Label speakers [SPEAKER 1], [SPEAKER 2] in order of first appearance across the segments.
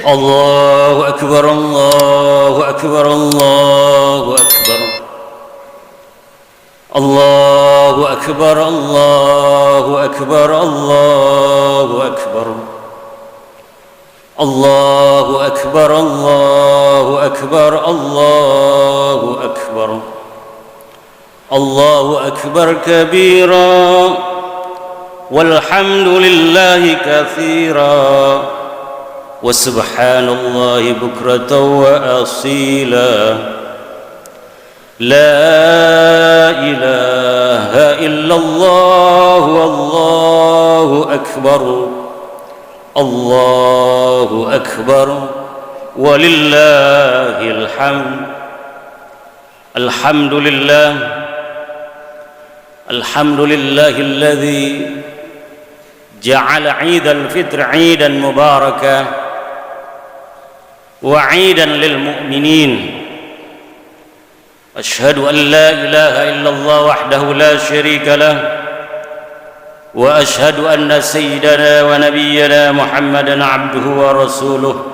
[SPEAKER 1] الله أكبر الله أكبر الله أكبر الله أكبر الله أكبر الله أكبر الله أكبر الله أكبر الله أكبر الله أكبر كبيرا والحمد لله كثيرا وسبحان الله بكرة وأصيلا لا إله إلا الله والله أكبر الله أكبر ولله الحمد الحمد لله الذي جعل عيد الفطر عيدا مباركا وعيدا للمؤمنين أشهد أن لا إله إلا الله وحده لا شريك له وأشهد أن سيدنا ونبينا محمدا عبده ورسوله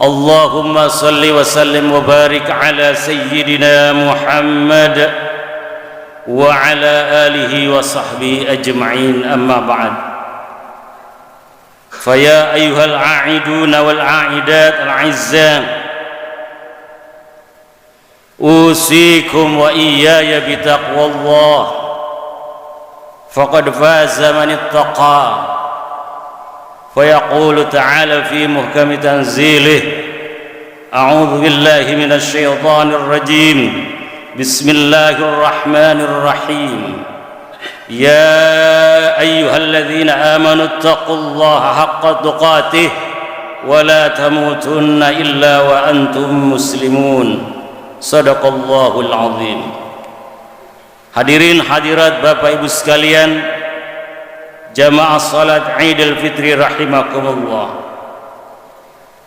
[SPEAKER 1] اللهم صل وسلم وبارك على سيدنا محمد وعلى آله وصحبه أجمعين أما بعد فيا أيها العاعدون والعاعدات الأعزاء أوصيكم وإياي بتقوى الله فقد فاز من اتقى فيقول تعالى في محكم تنزيله أعوذ بالله من الشيطان الرجيم بسم الله الرحمن الرحيم يا أيها الذين آمنوا اتقوا الله حق تقاته ولا تموتن إلا وأنتم مسلمون Sadaqallahul azim. Hadirin hadirat Bapak Ibu sekalian, jamaah salat Idul Fitri rahimakumullah.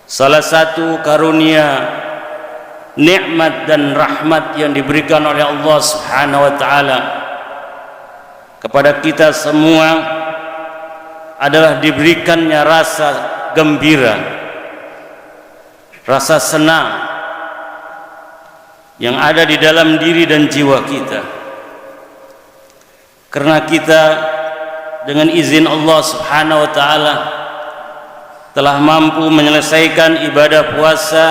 [SPEAKER 1] Salah satu karunia, nikmat dan rahmat yang diberikan oleh Allah Subhanahu wa taala kepada kita semua adalah diberikannya rasa gembira, rasa senang yang ada di dalam diri dan jiwa kita, karena kita dengan izin Allah Subhanahu wa taala telah mampu menyelesaikan ibadah puasa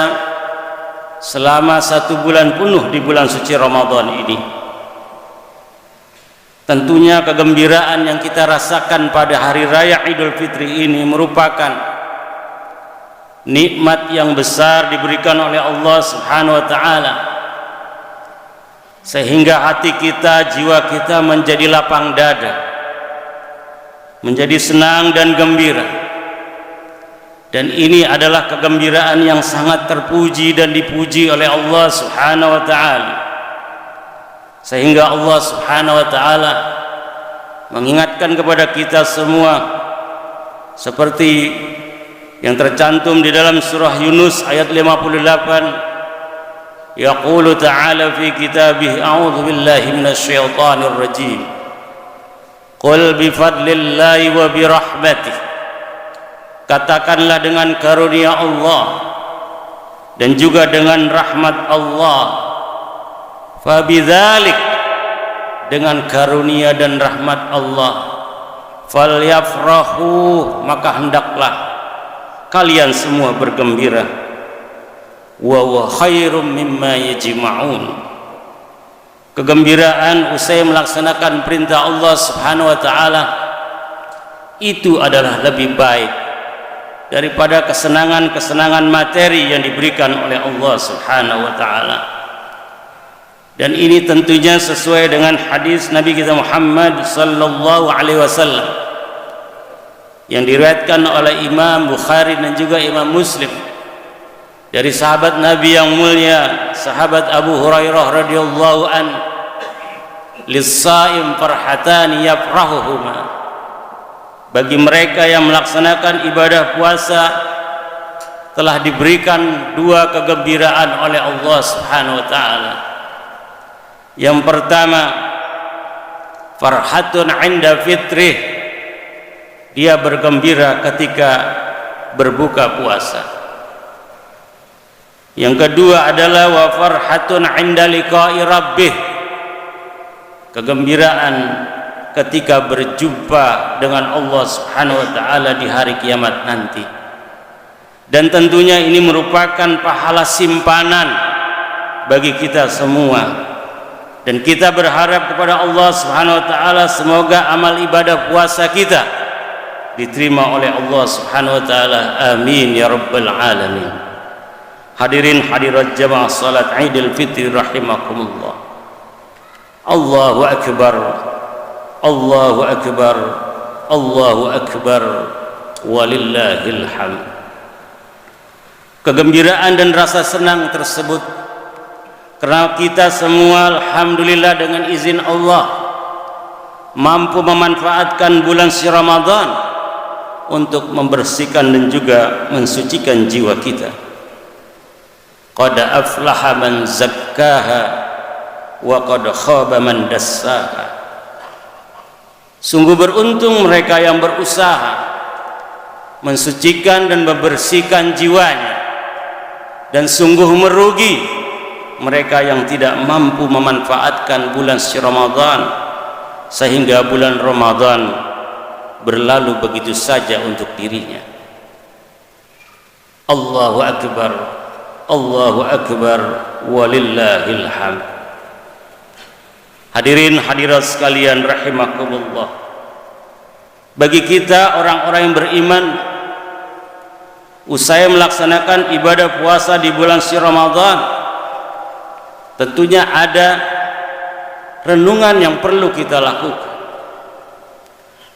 [SPEAKER 1] selama 1 bulan penuh di bulan suci Ramadan ini. Tentunya kegembiraan yang kita rasakan pada hari raya Idul Fitri ini merupakan nikmat yang besar diberikan oleh Allah Subhanahu wa taala, sehingga hati kita, jiwa kita menjadi lapang dada, menjadi senang dan gembira. Dan ini adalah kegembiraan yang sangat terpuji dan dipuji oleh Allah Subhanahu wa taala, sehingga Allah Subhanahu wa taala mengingatkan kepada kita semua seperti yang tercantum di dalam surah Yunus ayat 58. Yaqulu ta'ala fi kitabih a'udzu billahi minasy syaithanir rajim qul bi fadlillahi wa bi rahmatih, katakanlah dengan karunia Allah dan juga dengan rahmat Allah, fa bidzalik, dengan karunia dan rahmat Allah, falyafrahu, maka hendaklah kalian semua bergembira, wa huwa khairum mimma yajma'un. Kegembiraan usai melaksanakan perintah Allah Subhanahu wa taala itu adalah lebih baik daripada kesenangan-kesenangan materi yang diberikan oleh Allah Subhanahu wa taala. Dan ini tentunya sesuai dengan hadis Nabi kita Muhammad sallallahu alaihi wasallam yang diriwayatkan oleh Imam Bukhari dan juga Imam Muslim dari sahabat Nabi yang mulia, sahabat Abu Hurairah radhiyallahu an, lis-shaim farhatani yafrahuhuma, bagi mereka yang melaksanakan ibadah puasa telah diberikan 2 kegembiraan oleh Allah Subhanahu wa taala. Yang pertama, farhatun 'inda fitrih, dia bergembira ketika berbuka puasa. Yang kedua adalah wa farhatun 'inda liqa'i rabbih, kegembiraan ketika berjumpa dengan Allah Subhanahu wa taala di hari kiamat nanti. Dan tentunya ini merupakan pahala simpanan bagi kita semua. Dan kita berharap kepada Allah Subhanahu wa taala semoga amal ibadah puasa kita diterima oleh Allah Subhanahu wa taala. Amin ya rabbal alamin. Hadirin hadirat jamaah salat Idul Fitri rahimakumullah. Allahu akbar. Allahu akbar. Allahu akbar. Walillahil hamd. Kegembiraan dan rasa senang tersebut karena kita semua alhamdulillah dengan izin Allah mampu memanfaatkan bulan suci Ramadan untuk membersihkan dan juga mensucikan jiwa kita. Qad aflaha man zakkaha wa qad khaba man dassaha. Sungguh beruntung mereka yang berusaha mensucikan dan membersihkan jiwanya, dan sungguh merugi mereka yang tidak mampu memanfaatkan bulan suci Ramadan sehingga bulan Ramadan berlalu begitu saja untuk dirinya. Allahu akbar. Allahu akbar. Walillahil hamd. Hadirin hadirat sekalian rahimakumullah, bagi kita orang-orang yang beriman, usai melaksanakan ibadah puasa di bulan suci Ramadan, tentunya ada renungan yang perlu kita lakukan.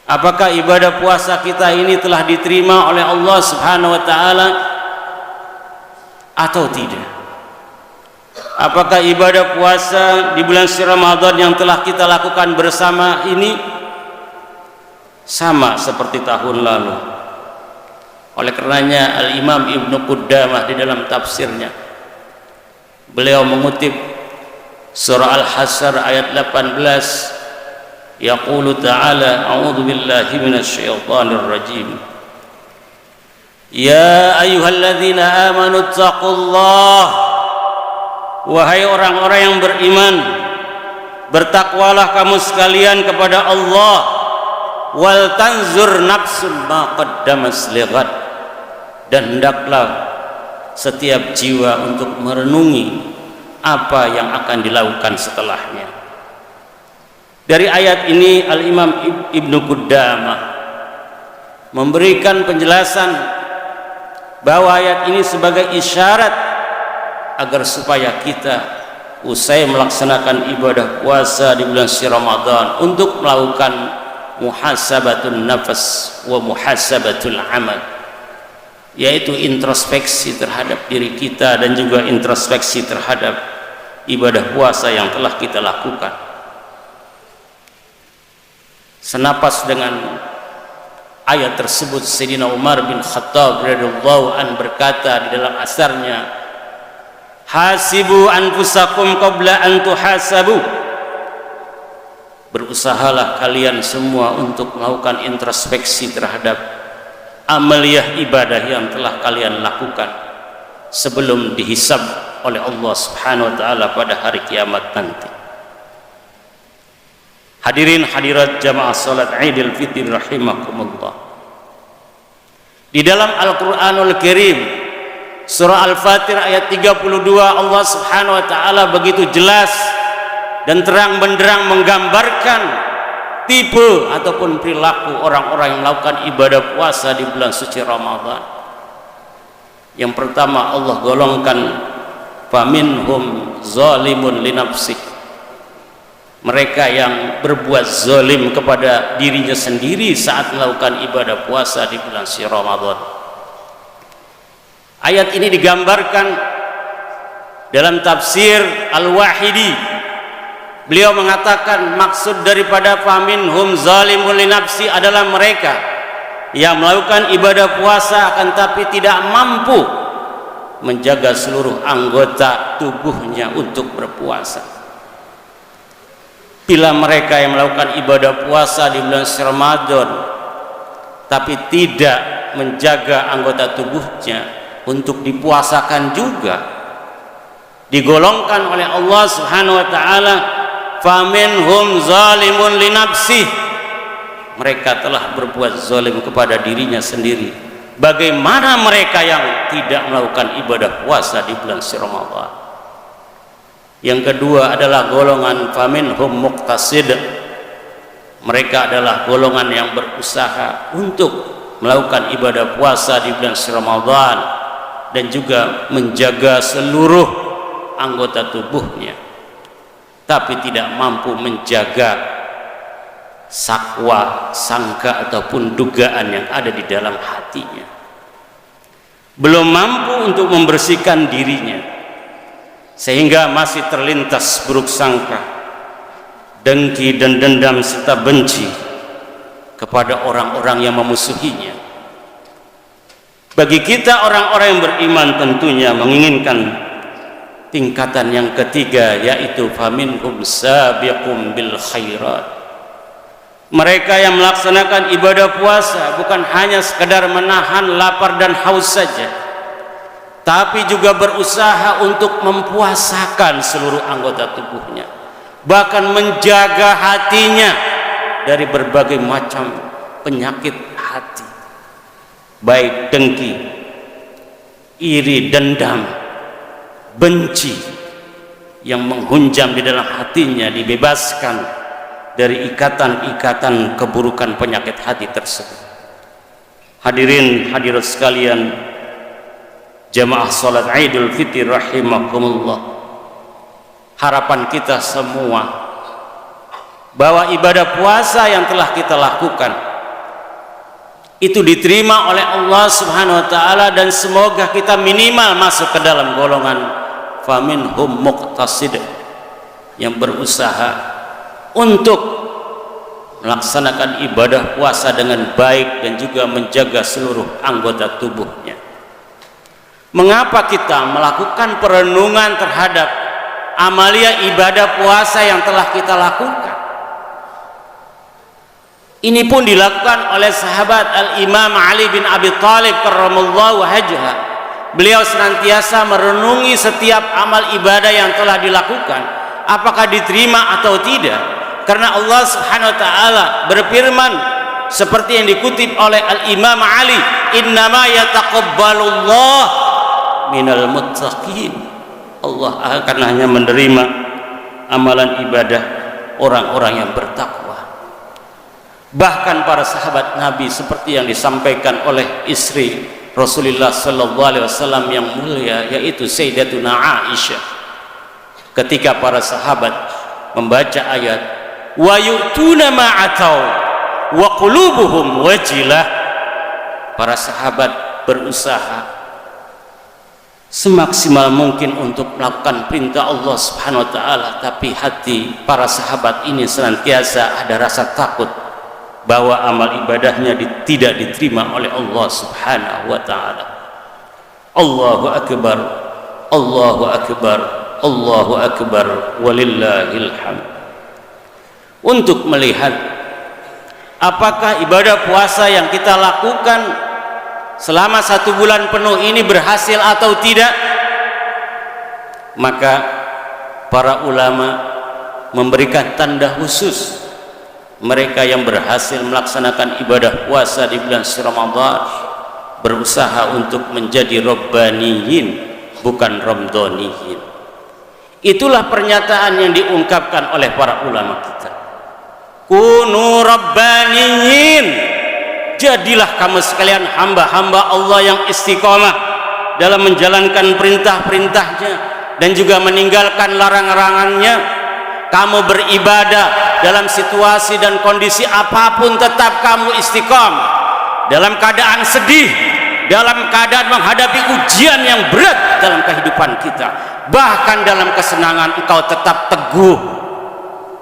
[SPEAKER 1] Apakah ibadah puasa kita ini telah diterima oleh Allah Subhanahu wa taala atau tidak? Apakah ibadah puasa di bulan suci Ramadan yang telah kita lakukan bersama ini sama seperti tahun lalu? Oleh karenanya Al-Imam Ibnu Qudamah di dalam tafsirnya, beliau mengutip surah Al-Hasyr ayat 18, yaqulu ta'ala, a'udzu billahi minasyaitonir rajim, ya ayyuhalladzina amanu taqullah, wahai orang-orang yang beriman, bertakwalah kamu sekalian kepada Allah, wal tanzur nafsun ma qaddamat lighad, dan hendaklah setiap jiwa untuk merenungi apa yang akan dilakukan setelahnya. Dari ayat ini Al-Imam Ibnu Qudamah memberikan penjelasan bahwa ayat ini sebagai isyarat agar supaya kita usai melaksanakan ibadah puasa di bulan suci Ramadan untuk melakukan muhasabatun nafas wa muhasabatul amal, yaitu introspeksi terhadap diri kita dan juga introspeksi terhadap ibadah puasa yang telah kita lakukan. Senapas dengan ayat tersebut, Sayyidina Umar bin Khattab radhiyallahu an berkata di dalam asarnya, hasibu anfusakum qabla an tuhasabu, berusahalah kalian semua untuk melakukan introspeksi terhadap amaliyah ibadah yang telah kalian lakukan sebelum dihisab oleh Allah Subhanahu wa taala pada hari kiamat nanti. Hadirin hadirat jamaah salat Idul Fitri rahimakumullah, di dalam Al-Qur'anul Karim surah Al-Fatir ayat 32 Allah Subhanahu wa taala begitu jelas dan terang benderang menggambarkan tipe ataupun perilaku orang-orang yang melakukan ibadah puasa di bulan suci Ramadan. Yang pertama Allah golongkan faminhum zalimun li nafsihi, mereka yang berbuat zalim kepada dirinya sendiri saat melakukan ibadah puasa di bulan suci Ramadan. Ayat ini digambarkan dalam tafsir Al-Wahidi. Beliau mengatakan maksud daripada faminhum zalimun li nafsi adalah mereka yang melakukan ibadah puasa akan tapi tidak mampu menjaga seluruh anggota tubuhnya untuk berpuasa. Bila mereka yang melakukan ibadah puasa di bulan Ramadan tapi tidak menjaga anggota tubuhnya untuk dipuasakan juga. Digolongkan oleh Allah Subhanahu wa taala, faminhum zalimun li nafsih, mereka telah berbuat zalim kepada dirinya sendiri. Bagaimana mereka yang tidak melakukan ibadah puasa di bulan suci Ramadan? Yang kedua adalah golongan faminhum muqtasid, mereka adalah golongan yang berusaha untuk melakukan ibadah puasa di bulan suci Ramadan dan juga menjaga seluruh anggota tubuhnya, tapi tidak mampu menjaga sakwa, sangka ataupun dugaan yang ada di dalam hatinya. Belum mampu untuk membersihkan dirinya, sehingga masih terlintas buruk sangka, dengki dan dendam serta benci kepada orang-orang yang memusuhinya. Bagi kita orang-orang yang beriman tentunya menginginkan tingkatan yang ketiga, yaitu faminhum sabiqum bil khairat. Mereka yang melaksanakan ibadah puasa bukan hanya sekadar menahan lapar dan haus saja, tapi juga berusaha untuk mempuasakan seluruh anggota tubuhnya, bahkan menjaga hatinya dari berbagai macam penyakit hati, baik dengki, iri, dendam, benci yang menghunjam di dalam hatinya dibebaskan dari ikatan-ikatan keburukan penyakit hati tersebut. Hadirin hadirat sekalian, jamaah salat Idul Fitri rahimakumullah, harapan kita semua bahwa ibadah puasa yang telah kita lakukan itu diterima oleh Allah Subhanahu wa taala, dan semoga kita minimal masuk ke dalam golongan faminhum muqtasid yang berusaha untuk melaksanakan ibadah puasa dengan baik dan juga menjaga seluruh anggota tubuhnya. Mengapa kita melakukan perenungan terhadap amalia ibadah puasa yang telah kita lakukan? Ini pun dilakukan oleh sahabat Al-Imam Ali bin Abi Thalib karramallahu wajhah. Beliau senantiasa merenungi setiap amal ibadah yang telah dilakukan, apakah diterima atau tidak. Karena Allah Subhanahu wa taala berfirman seperti yang dikutip oleh Al-Imam Ali, innama yataqabbalullah minal muttaqin. Allah akan hanya menerima amalan ibadah orang-orang yang bertakwa. Bahkan para sahabat Nabi seperti yang disampaikan oleh istri Rasulullah sallallahu alaihi wasallam yang mulia, yaitu Sayyidatuna Aisyah, ketika para sahabat membaca ayat wa yu'tuna ma atau wa qulubuhum wajilah, para sahabat berusaha semaksimal mungkin untuk melakukan perintah Allah Subhanahu wa taala, tapi hati para sahabat ini senantiasa ada rasa takut bahwa amal ibadahnya tidak diterima oleh Allah Subhanahu wa taala. Allahu akbar, Allahu akbar, Allahu akbar, walillahil hamd. Untuk melihat apakah ibadah puasa yang kita lakukan selama 1 bulan penuh ini berhasil atau tidak, maka para ulama memberikan tanda khusus mereka yang berhasil melaksanakan ibadah puasa di bulan Ramadan berusaha untuk menjadi rabbaniyin, bukan ramdhaniyin. Itulah pernyataan yang diungkapkan oleh para ulama kita. Kunu rabbaniyin, jadilah kamu sekalian hamba-hamba Allah yang istiqomah dalam menjalankan perintah-perintahnya dan juga meninggalkan larang-larangannya. Kamu beribadah dalam situasi dan kondisi apapun, tetap kamu istiqomah. Dalam keadaan sedih, dalam keadaan menghadapi ujian yang berat dalam kehidupan kita, bahkan dalam kesenangan engkau tetap teguh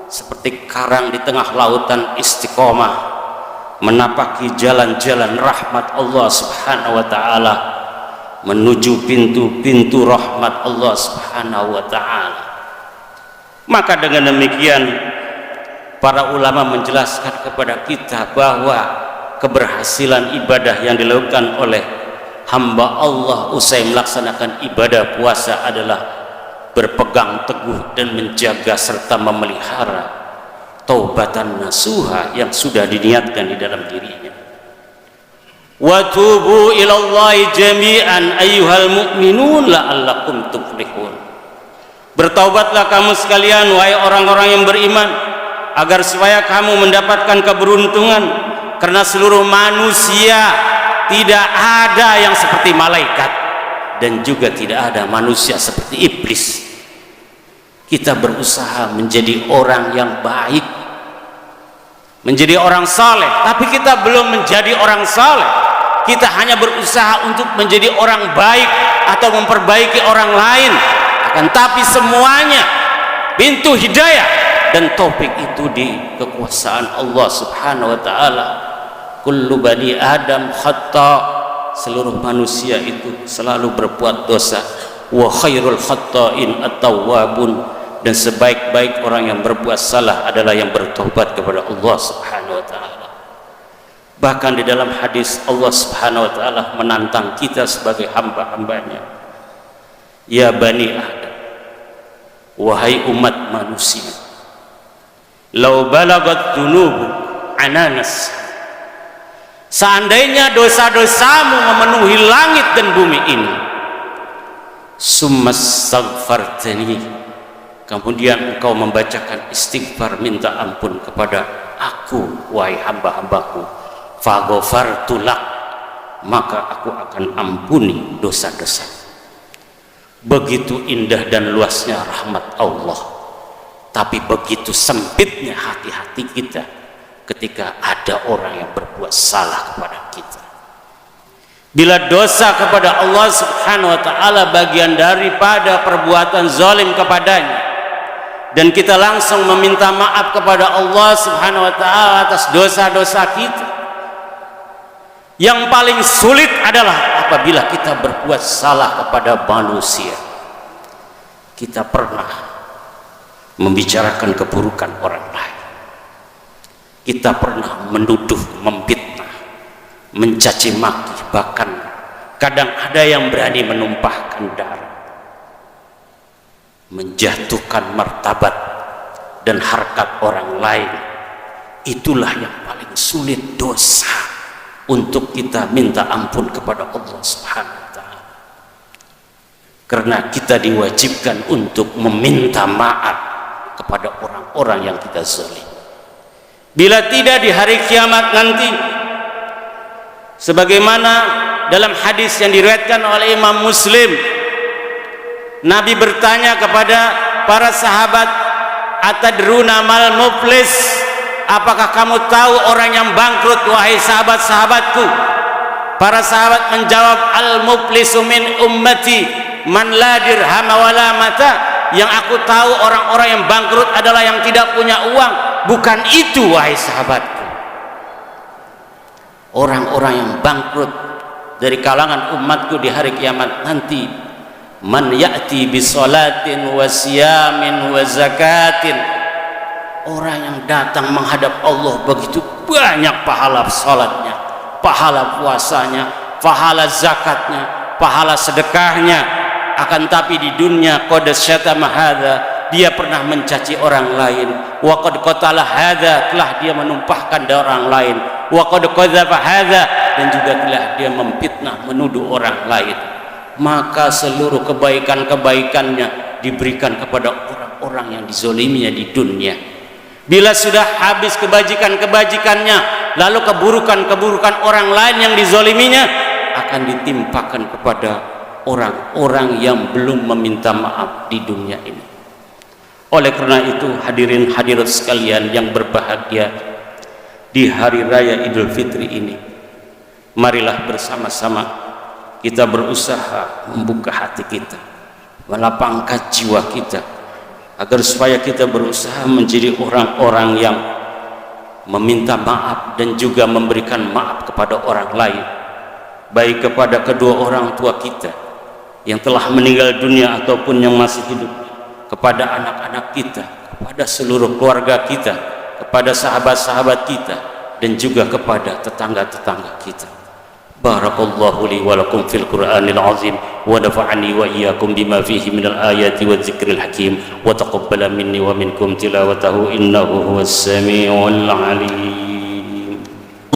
[SPEAKER 1] seperti karang di tengah lautan, istiqomah menapaki jalan-jalan rahmat Allah Subhanahu wa taala, menuju pintu-pintu rahmat Allah Subhanahu wa taala. Maka dengan demikian para ulama menjelaskan kepada kita bahwa keberhasilan ibadah yang dilakukan oleh hamba Allah usai melaksanakan ibadah puasa adalah berpegang teguh dan menjaga serta memelihara taubatan nasuha yang sudah diniatkan di dalam dirinya. Wa tubu ilallahi jami'an ayyuhal mu'minun la'allakum tuflihun. Bertaubatlah kamu sekalian wahai orang-orang yang beriman, agar supaya kamu mendapatkan keberuntungan, karena seluruh manusia tidak ada yang seperti malaikat dan juga tidak ada manusia seperti iblis. Kita berusaha menjadi orang yang baik, menjadi orang saleh, tapi kita belum menjadi orang saleh. Kita hanya berusaha untuk menjadi orang baik atau memperbaiki orang lain, akan tapi semuanya pintu hidayah dan taufik itu di kekuasaan Allah Subhanahu wa taala. Kullu bani Adam khata, seluruh manusia itu selalu berbuat dosa. Wa khairul khata'in at-tawwabun, dan sebaik-baik orang yang berbuat salah adalah yang bertobat kepada Allah Subhanahu wa taala. Bahkan di dalam hadis Allah Subhanahu wa taala menantang kita sebagai hamba-hambanya. Ya bani Adam, wahai umat manusia, lau balagat dunubu ananas, seandainya dosa-dosamu memenuhi langit dan bumi ini, summastaghfartani, kemudian engkau membacakan istighfar minta ampun kepada aku wahai hamba-hambaku, faghfartu lak, maka aku akan ampuni dosa-dosa. Begitu indah dan luasnya rahmat Allah, tapi begitu sempitnya hati-hati kita ketika ada orang yang berbuat salah kepada kita. Bila dosa kepada Allah Subhanahu wa taala bagian daripada perbuatan zalim kepadanya, dan kita langsung meminta maaf kepada Allah Subhanahu wa taala atas dosa-dosa kita, yang paling sulit adalah apabila kita berbuat salah kepada manusia. Kita pernah membicarakan keburukan orang lain, kita pernah menuduh, memfitnah, mencaci maki, bahkan kadang ada yang berani menumpahkan darah, menjatuhkan martabat dan harkat orang lain. Itulah yang paling sulit dosa untuk kita minta ampun kepada Allah Subhanahu wa taala, karena kita diwajibkan untuk meminta maaf kepada orang-orang yang kita zalim. Bila tidak, di hari kiamat nanti, sebagaimana dalam hadis yang diriwayatkan oleh Imam Muslim, Nabi bertanya kepada para sahabat, atadruna mal muflis, apakah kamu tahu orang yang bangkrut wahai sahabat-sahabatku? Para sahabat menjawab, al-muflisu min ummati man la dirham wala mata. Yang aku tahu orang-orang yang bangkrut adalah yang tidak punya uang. Bukan itu wahai sahabatku. Orang-orang yang bangkrut dari kalangan umatku di hari kiamat nanti, man ya'ti bisolatin wa siyamin wa zakatin, orang yang datang menghadap Allah begitu banyak pahala salatnya, pahala puasanya, pahala zakatnya, pahala sedekahnya, akan tapi di dunia qad syatama hadza, dia pernah mencaci orang lain, wa qad qatala hadza, telah dia menumpahkan darah orang lain, wa qad qadzafa hadza, dan juga telah dia memfitnah, menuduh orang lain. Maka seluruh kebaikan-kebaikannya diberikan kepada orang-orang yang dizoliminya di dunia. Bila sudah habis kebajikan-kebajikannya, lalu keburukan-keburukan orang lain yang dizoliminya akan ditimpakan kepada orang-orang yang belum meminta maaf di dunia ini. Oleh karena itu, hadirin hadirat sekalian yang berbahagia, di hari raya Idul Fitri ini, marilah bersama-sama kita berusaha membuka hati kita, melapangkan jiwa kita, agar supaya kita berusaha menjadi orang-orang yang meminta maaf dan juga memberikan maaf kepada orang lain, baik kepada kedua orang tua kita yang telah meninggal dunia ataupun yang masih hidup, kepada anak-anak kita, kepada seluruh keluarga kita, kepada sahabat-sahabat kita, dan juga kepada tetangga-tetangga kita. Barakallahu li wa lakum fil Qur'anil azim wa nafa'ani wa iyyakum bima fihi minal ayati wa dzikril hakim wa taqabbala minni wa minkum tilawatahu innahu huwas samiul alim.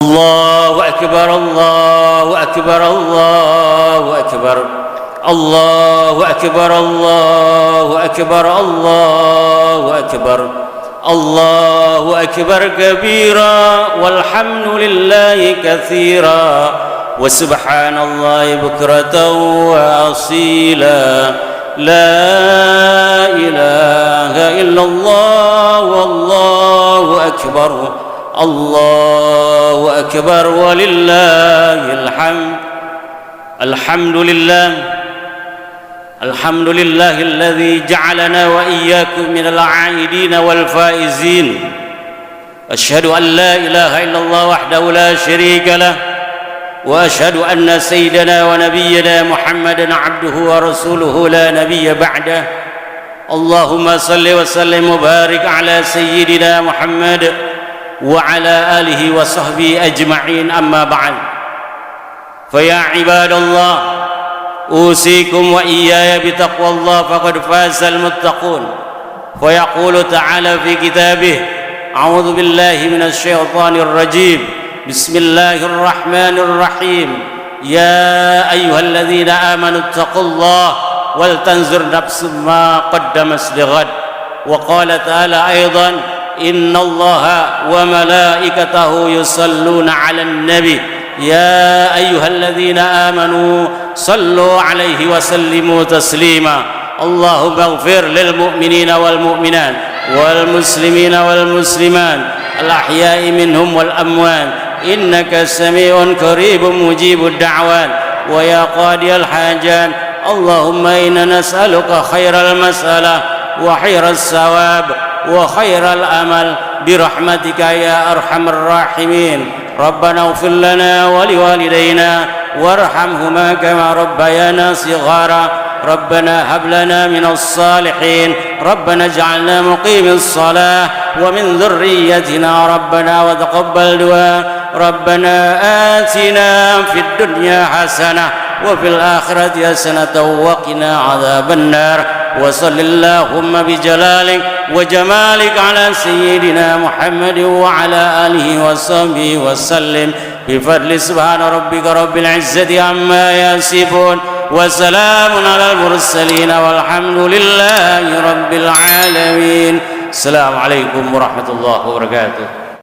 [SPEAKER 1] Allahu akbar, Allahu akbar, Allahu akbar, Allahu akbar, Allahu akbar, Allahu akbar, Allahu akbar kabira walhamdulillahi katsira wa subhanallahi bukratan wa asila. La ilaha illallah wallahu akbar, Allahu akbar walillahil hamd. Alhamdulillah, alhamdulillahilladzi ja'alana wa iyyakum minal 'aidin wal faizin. Asyhadu an la ilaha illallah wahdahu la syarika lah wa asyhadu anna sayyidana wa nabiyyana Muhammadan 'abduhu wa rasuluhu la nabiyya ba'dah. Allahumma salli wa sallim wa barik ala sayyidina Muhammad wa ala alihi wa sahbihi ajma'in, amma ba'd. Fa ya ibadallah, usikum wa iyaya bitaqwallah faqad fazal muttaqun. Fa yaqulu ta'ala fi kitabih, a'udzu billahi minasy syaithanir rajim. Bismillahirrahmanirrahim. Ya ayyuhalladzina amanu taqullaha wal tanzur nafsum ma qaddamat lighad. Wa qala ta'ala aidan, innallaha wa malaikatahu yusalluna 'alan nabi ya ayyuhalladzina amanu sallu 'alaihi wa sallimu taslima. Allahumma ighfir lil mu'minina wal mu'minat wal muslimina wal muslimat al ahya'i minhum wal amwat innaka sami'un qaribun mujibud da'wat wa ya qadiyal hajat. Allahumma inna nas'aluka khairal mas'alah wa khairas sawab wa khairal amal birahmatika ya arhamar rahimin. Rabbana ighfir lana wa liwalidayna warhamhuma kama rabbayana shighara. ربنا هب لنا من الصالحين ربنا اجعلنا مقيم الصلاة ومن ذريتنا ربنا وتقبل دعاء ربنا آتنا في الدنيا حسنة وفي الآخرة حسنة وقنا عذاب النار. وصل اللهم بجلالك وجمالك على سيدنا محمد وعلى آله وصحبه وسلم بفضل سبحان ربك رب العزة عما يصفون وسلام على المرسلين والحمد لله رب العالمين. السلام عليكم ورحمة الله وبركاته.